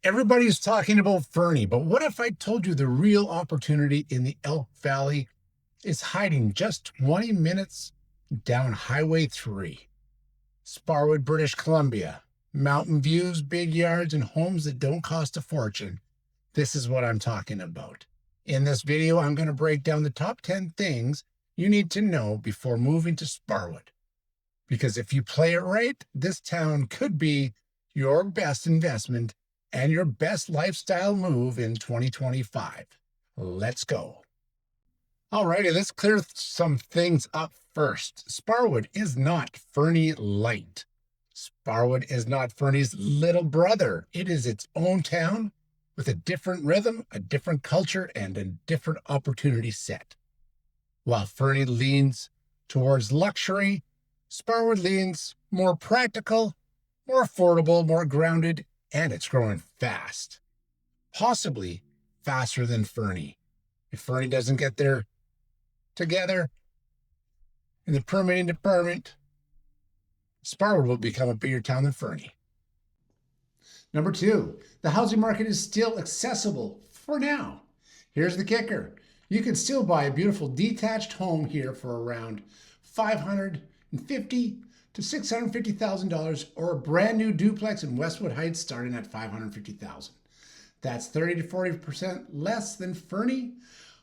Everybody's talking about Fernie, but what if I told you the real opportunity in the Elk Valley is hiding just 20 minutes down Highway 3? Sparwood, British Columbia. Mountain views, big yards, and homes that don't cost a fortune. This is what I'm talking about. In this video, I'm going to break down the top 10 things you need to know before moving to Sparwood. Because if you play it right, this town could be your best investment and your best lifestyle move in 2025. Let's go. Alrighty, let's clear some things up first. Sparwood is not Fernie Light. Sparwood is not Fernie's little brother. It is its own town with a different rhythm, a different culture, and a different opportunity set. While Fernie leans towards luxury, Sparwood leans more practical, more affordable, more grounded, and it's growing fast. Possibly faster than Fernie. If Fernie doesn't get their together in the permitting department, Sparwood will become a bigger town than Fernie. Number 2, the housing market is still accessible for now. Here's the kicker. You can still buy a beautiful detached home here for around $550,000 to $650,000, or a brand new duplex in Westwood Heights starting at $550,000. That's 30 to 40% less than Fernie,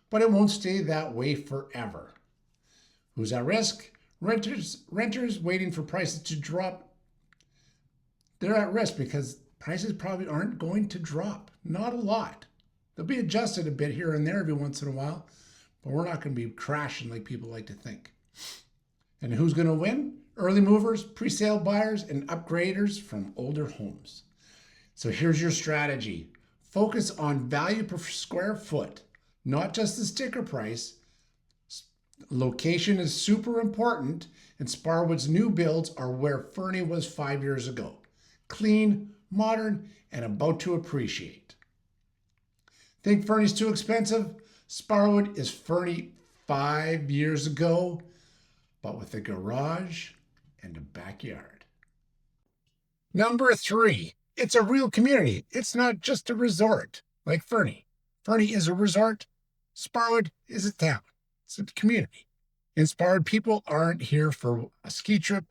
but it won't stay that way forever. Who's at risk? Renters waiting for prices to drop. They're at risk because prices probably aren't going to drop. Not a lot. They'll be adjusted a bit here and there every once in a while, but we're not going to be crashing like people like to think. And who's going to win? Early movers, pre-sale buyers, and upgraders from older homes. So here's your strategy. Focus on value per square foot, not just the sticker price. Location is super important, and Sparwood's new builds are where Fernie was 5 years ago. Clean, modern, and about to appreciate. Think Fernie's too expensive? Sparwood is Fernie 5 years ago, but with a garage and a backyard. Number 3, it's a real community. It's not just a resort like Fernie. Fernie is a resort. Sparwood is a town. It's a community. In Sparwood, people aren't here for a ski trip,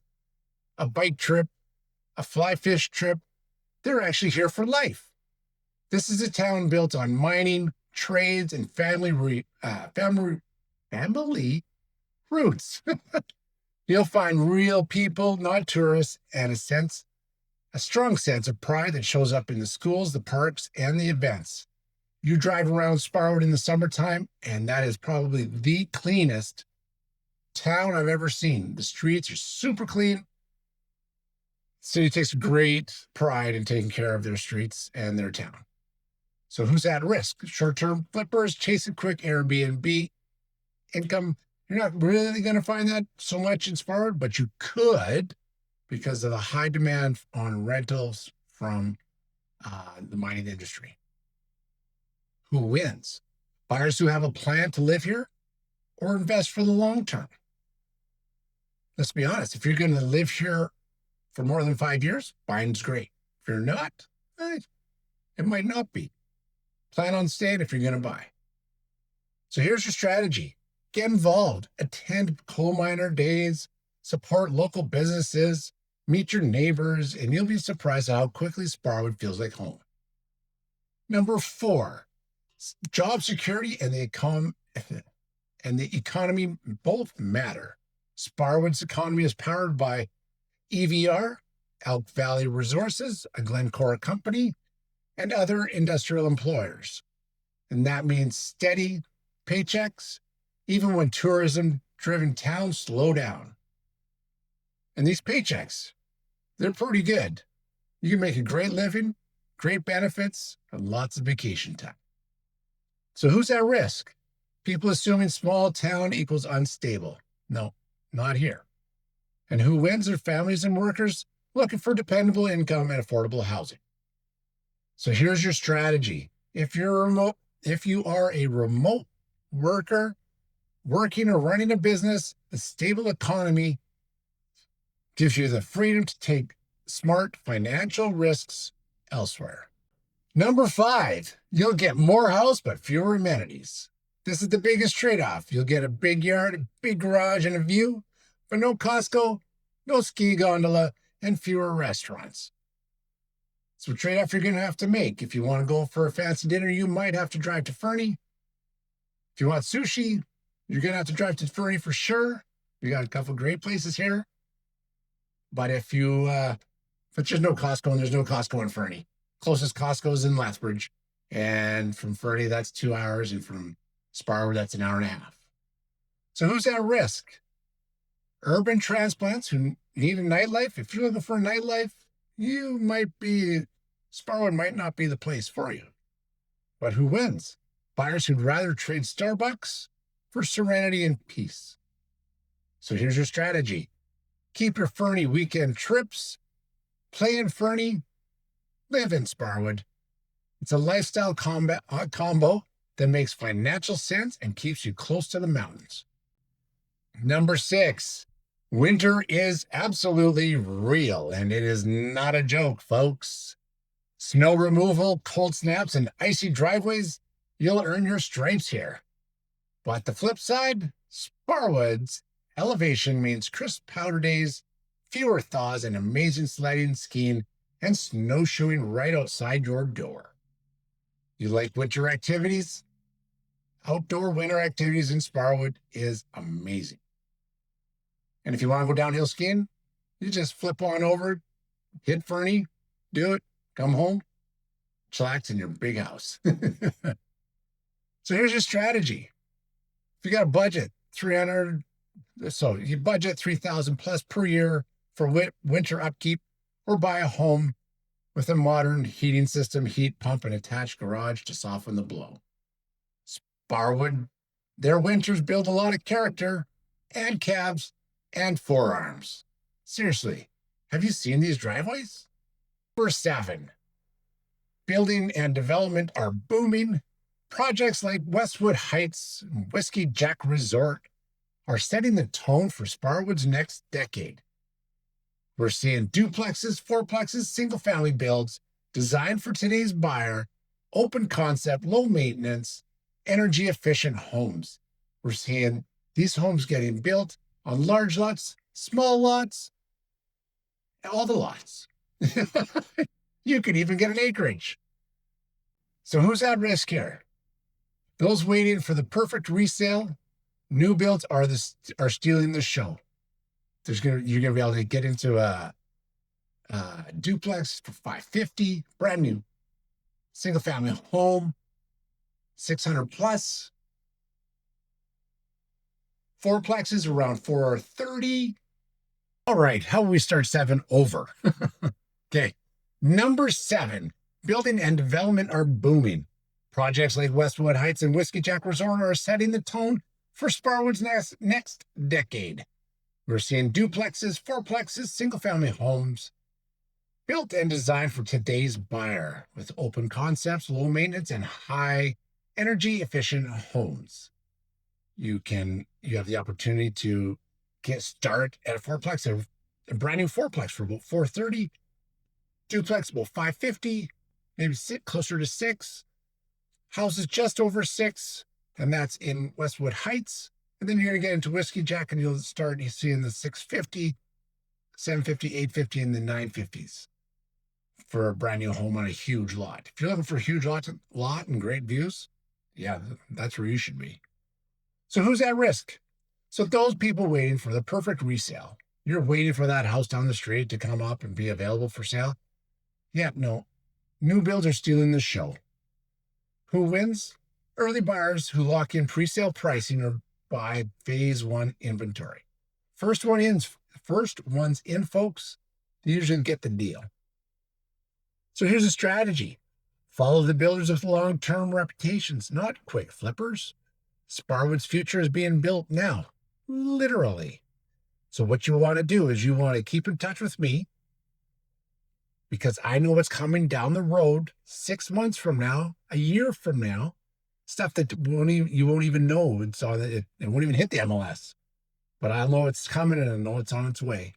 a bike trip, a fly fish trip. They're actually here for life. This is a town built on mining, trades, and family roots. You'll find real people, not tourists, and a strong sense of pride that shows up in the schools, the parks, and the events. You drive around Sparwood in the summertime, and that is probably the cleanest town I've ever seen. The streets are super clean. The city takes great pride in taking care of their streets and their town. So who's at risk? Short-term flippers chasing quick Airbnb income. You're not really going to find that so much in Sparwood, but you could because of the high demand on rentals from the mining industry. Who wins? Buyers who have a plan to live here or invest for the long term? Let's be honest. If you're going to live here for more than 5 years, buying's great. If you're not, it might not be. Plan on staying if you're going to buy. So here's your strategy. Get involved. Attend coal miner days. Support local businesses. Meet your neighbors, and you'll be surprised at how quickly Sparwood feels like home. Number 4, job security and the economy both matter. Sparwood's economy is powered by EVR, Elk Valley Resources, a Glencore company, and other industrial employers. And that means steady paychecks, even when tourism-driven towns slow down. And these paychecks, they're pretty good. You can make a great living, great benefits, and lots of vacation time. So who's at risk? People assuming small town equals unstable. No, not here. And who wins are families and workers looking for dependable income and affordable housing. So here's your strategy. If you are a remote worker, working or running a business, a stable economy gives you the freedom to take smart financial risks elsewhere. Number 5, you'll get more house but fewer amenities. This is the biggest trade-off. You'll get a big yard, a big garage, and a view, but no Costco, no ski gondola, and fewer restaurants. So a trade-off you're going to have to make. If you want to go for a fancy dinner, you might have to drive to Fernie. If you want sushi, you're going to have to drive to Fernie for sure. We got a couple great places here. But if there's no Costco, and there's no Costco in Fernie. Closest Costco is in Lethbridge. And from Fernie, that's 2 hours. And from Sparwood, that's an hour and a half. So who's at risk? Urban transplants who need a nightlife. If you're looking for a nightlife, Sparwood might not be the place for you. But who wins? Buyers who'd rather trade Starbucks for serenity and peace. So here's your strategy. Keep your Fernie weekend trips. Play in Fernie. Live in Sparwood. It's a lifestyle combo that makes financial sense and keeps you close to the mountains. Number 6, winter is absolutely real, and it is not a joke, folks. Snow removal, cold snaps, and icy driveways, you'll earn your stripes here. But the flip side, Sparwood's elevation means crisp powder days, fewer thaws, and amazing sledding, skiing, and snowshoeing right outside your door. You like winter activities? Outdoor winter activities in Sparwood is amazing. And if you want to go downhill skiing, you just flip on over, hit Fernie, do it, come home, chillax in your big house. So here's your strategy. If you got a budget, you budget $3,000 plus per year for winter upkeep, or buy a home with a modern heating system, heat pump, and attached garage to soften the blow. Sparwood, their winters build a lot of character and calves and forearms. Seriously, have you seen these driveways? Number 7, building and development are booming. Projects like Westwood Heights and Whiskey Jack Resort are setting the tone for Sparwood's next decade. We're seeing duplexes, fourplexes, single-family builds designed for today's buyer, open concept, low maintenance, energy-efficient homes. We're seeing these homes getting built on large lots, small lots, all the lots. You could even get an acreage. So who's at risk here? Those waiting for the perfect resale. New builds are stealing the show. You're gonna be able to get into a duplex for $550, brand new, single family home, $600 plus. Fourplexes around $430. All right, how will we start 7 over? Okay, number 7, building and development are booming. Projects like Westwood Heights and Whiskey Jack Resort are setting the tone for Sparwood's next decade. We're seeing duplexes, fourplexes, single-family homes built and designed for today's buyer with open concepts, low maintenance, and high energy-efficient homes. You have the opportunity to start at a fourplex, a brand new fourplex for about $430, duplex about $550, maybe sit closer to $6. Houses just over $6, and that's in Westwood Heights. And then you're going to get into Whiskey Jack, and you'll start seeing the $650, $750, $850, and the $950s for a brand new home on a huge lot. If you're looking for a huge lot and great views, yeah, that's where you should be. So who's at risk? So those people waiting for the perfect resale. You're waiting for that house down the street to come up and be available for sale. Yeah, no. New builds are stealing the show. Who wins? Early buyers who lock in pre-sale pricing or buy phase 1 inventory. First ones in, folks, they usually get the deal. So here's a strategy. Follow the builders with long-term reputations, not quick flippers. Sparwood's future is being built now, literally. So what you want to do is you want to keep in touch with me, because I know what's coming down the road 6 months from now, a year from now, stuff that you won't even know. It won't even hit the MLS. But I know it's coming, and I know it's on its way.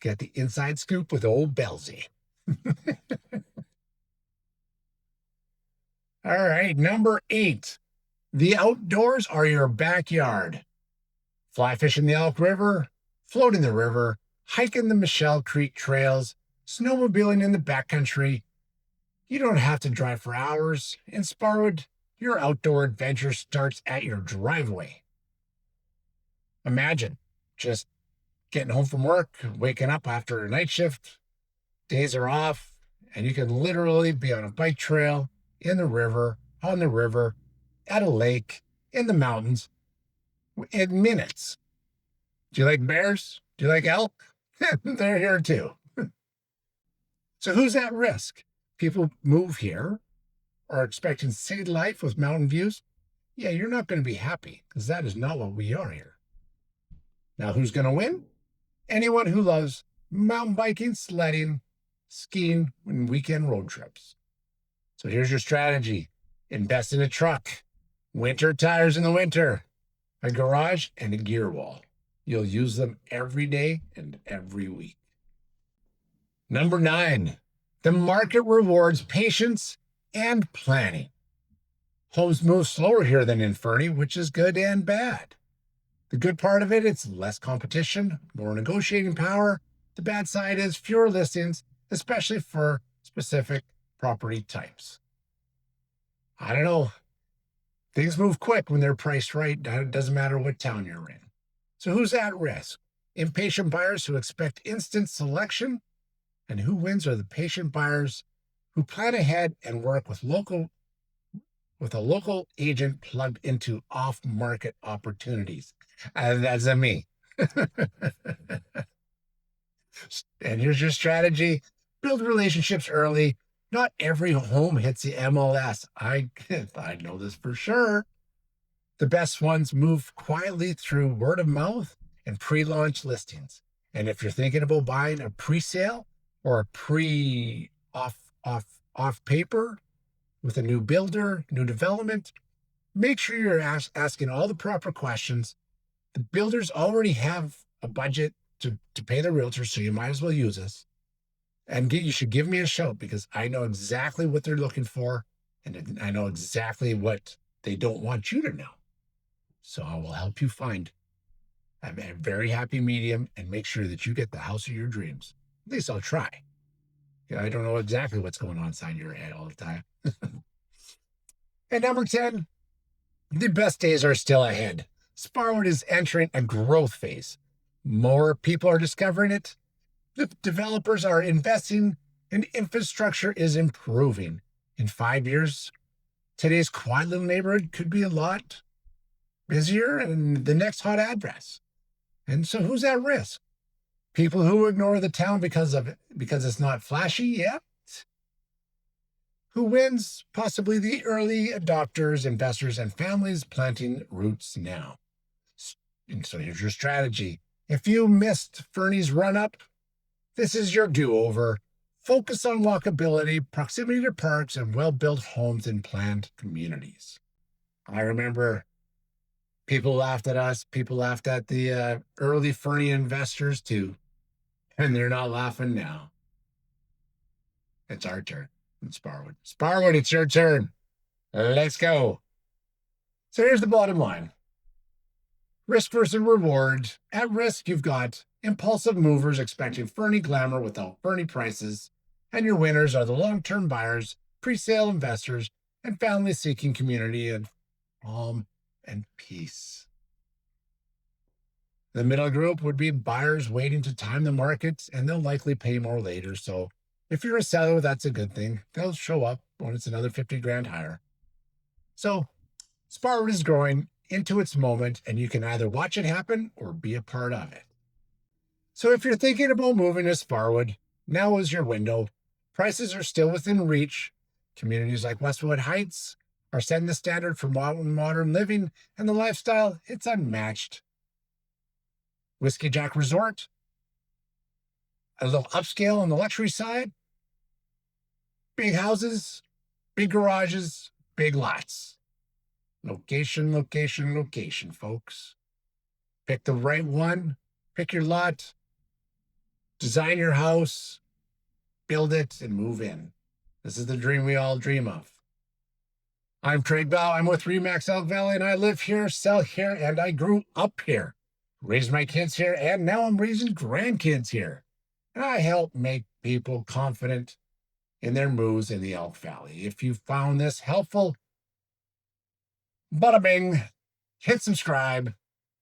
Get the inside scoop with old Belzy. All right, number 8. The outdoors are your backyard. Fly fishing the Elk River, floating the river, hiking the Michelle Creek trails, snowmobiling in the backcountry. You don't have to drive for hours. In Sparwood, your outdoor adventure starts at your driveway. Imagine just getting home from work, waking up after a night shift, days are off, and you can literally be on a bike trail, in the river, on the river, at a lake, in the mountains, in minutes. Do you like bears? Do you like elk? They're here too. So who's at risk? People move here are expecting city life with mountain views. Yeah, you're not going to be happy because that is not what we are here. Now, who's going to win? Anyone who loves mountain biking, sledding, skiing, and weekend road trips. So here's your strategy. Invest in a truck, winter tires in the winter, a garage, and a gear wall. You'll use them every day and every week. Number 9, the market rewards patience and planning. Homes move slower here than in Fernie, which is good and bad. The good part of it, it's less competition, more negotiating power. The bad side is fewer listings, especially for specific property types. I don't know. Things move quick when they're priced right. It doesn't matter what town you're in. So who's at risk? Impatient buyers who expect instant selection? And who wins are the patient buyers who plan ahead and work with a local agent plugged into off-market opportunities. That's a me. And here's your strategy. Build relationships early. Not every home hits the MLS. I know this for sure. The best ones move quietly through word of mouth and pre-launch listings. And if you're thinking about buying a pre-sale or a off paper with a new builder, new development, make sure you're asking all the proper questions. The builders already have a budget to pay the realtor, so you might as well use us. And you should give me a shout because I know exactly what they're looking for, and I know exactly what they don't want you to know. So I will help you find a very happy medium and make sure that you get the house of your dreams. At least I'll try. I don't know exactly what's going on inside your head all the time. And number 10, the best days are still ahead. Sparwood is entering a growth phase. More people are discovering it. The developers are investing and infrastructure is improving. In 5 years, today's quiet little neighborhood could be a lot busier and the next hot address. And so who's at risk? People who ignore the town because it's not flashy yet. Who wins? Possibly the early adopters, investors, and families planting roots now. And so here's your strategy. If you missed Fernie's run-up, this is your do-over. Focus on walkability, proximity to parks, and well-built homes in planned communities. I remember people laughed at us. People laughed at the early Fernie investors too. And they're not laughing now. It's our turn. It's Sparwood. Sparwood, it's your turn. Let's go. So here's the bottom line. Risk versus reward. At risk, you've got impulsive movers expecting Fernie glamour without Fernie prices. And your winners are the long-term buyers, pre-sale investors, and families seeking community and calm and peace. The middle group would be buyers waiting to time the market, and they'll likely pay more later. So if you're a seller, that's a good thing. They'll show up when it's another 50 grand higher. So Sparwood is growing into its moment, and you can either watch it happen or be a part of it. So if you're thinking about moving to Sparwood, now is your window. Prices are still within reach. Communities like Westwood Heights are setting the standard for modern living, and the lifestyle, it's unmatched. Whiskey Jack Resort, a little upscale on the luxury side. Big houses, big garages, big lots. Location, location, location, folks. Pick the right one. Pick your lot. Design your house. Build it and move in. This is the dream we all dream of. I'm Craig Bell. I'm with Remax Elk Valley, and I live here, sell here, and I grew up here. Raised my kids here, and now I'm raising grandkids here. And I help make people confident in their moves in the Elk Valley. If you found this helpful, bada bing, hit subscribe,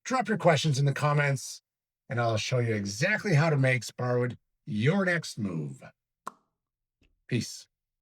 drop your questions in the comments, and I'll show you exactly how to make Sparwood your next move. Peace.